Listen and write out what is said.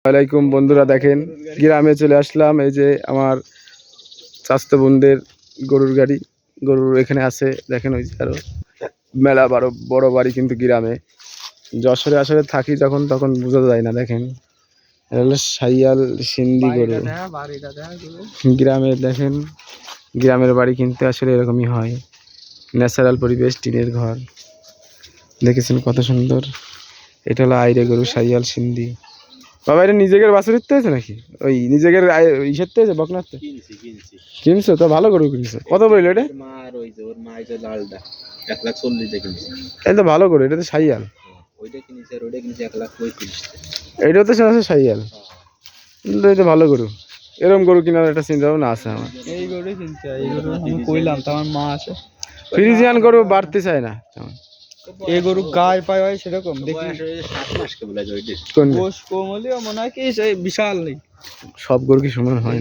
ওয়ালাইকুম বন্ধুরা, দেখেন গ্রামে চলে আসলাম। এই যে আমার চাচাতো বোনদের গরুর গাড়ি, গরুর এখানে আছে। দেখেন ওই যে আরো মেলা বড় বাড়ি, কিন্তু গ্রামে। যশোরে আসলে থাকি যখন, তখন বোঝা যায় না। দেখেন এটা হলো সাইয়াল সিন্ধি গরু। গ্রামে দেখেন, গ্রামের বাড়ি কিন্তু আসলে এরকমই হয়। ন্যাচারাল পরিবেশ, টিনের ঘর। দেখেছেন কত সুন্দর। এটা হলো আইরে গরু, সাইয়াল সিন্ধি। বাবা এটা নিজেদের বাছুর ইতে আছে নাকি? ওই নিজেদের ইসের থেকে বকনার থেকে কিনছো তো? ভালো গরু কিনছো। কত বললো এটা? এটা তো ভালো গরু, এটা তো সাইয়াল। এইটাও তো আছে সাইয়াল, কিন্তু এটা ভালো গরু। এরকম গরু কেনার একটা চিন্তা ভাবনা আছে আমার। এই গরু কিনতে হয়, এই গরু আমি কইলাম তো, আমার মা আছে। ফ্রিজিয়ান গরু বাড়তে চায় না তেমন। এই গরু গায়ে পায় হয় সেরকম দেখি। গোশ কম হলেও মনে হয় কি সেই বিশাল নেই। সব গরু কি সমান হয়?